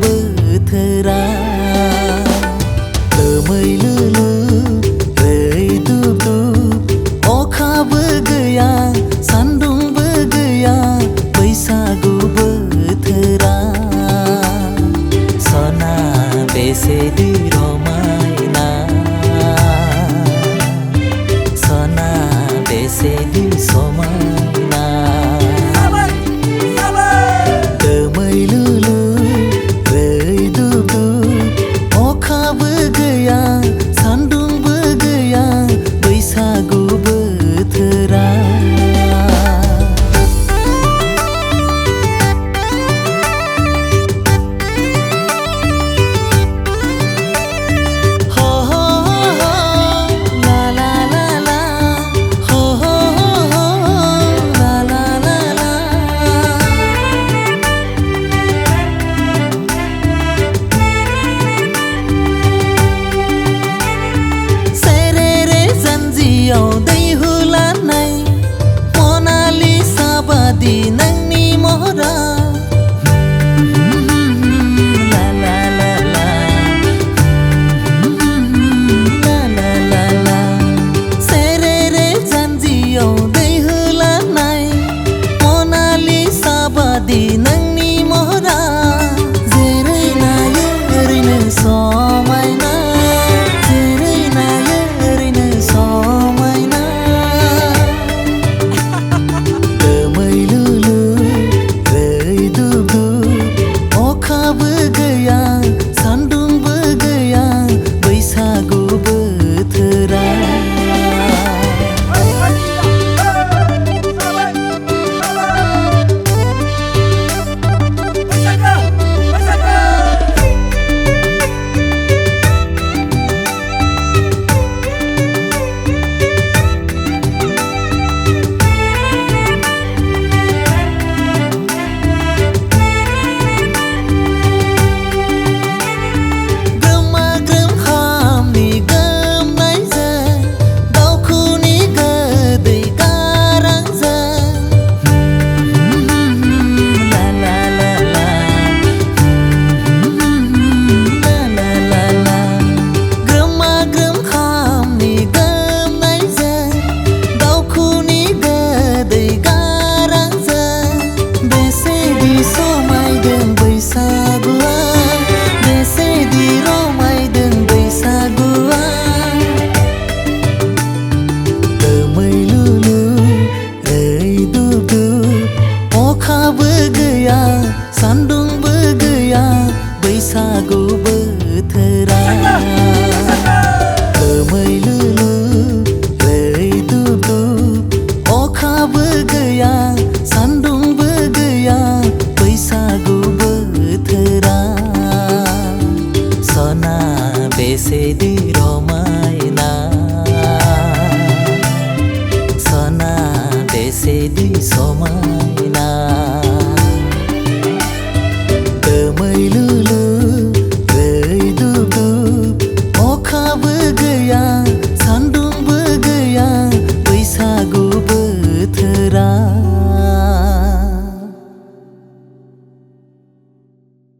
बोथोरा दोमैलुलु रैदुब अखाबो गैया सान्दुंबो गैया बैसागु बोथोरा सना बेसेदि रमायना सना बेसेदि समायना दोमैलुलु रैदुब अखाबो गैया सान्दुंबो गैया बैसागु बोथोरा नंनि महरा ला ला ला ला ला ला ला ला सेरेरे जानजियाव दै होलानाय मनालिसा बादि नोंनि महरा जेरै नायो ओरैनो समायना जेरै नायो ओरैनो समायना अखाबो गैया सान्दुंबो गैया बैसागु बोथोरा अखाबो गैया सान्दुंबो गैया बैसागु बोथोरा दोमैलुलु रैदुब अखाबो गैया सान्दुंबो गैया बैसागु बोथोरा सना बेसेदि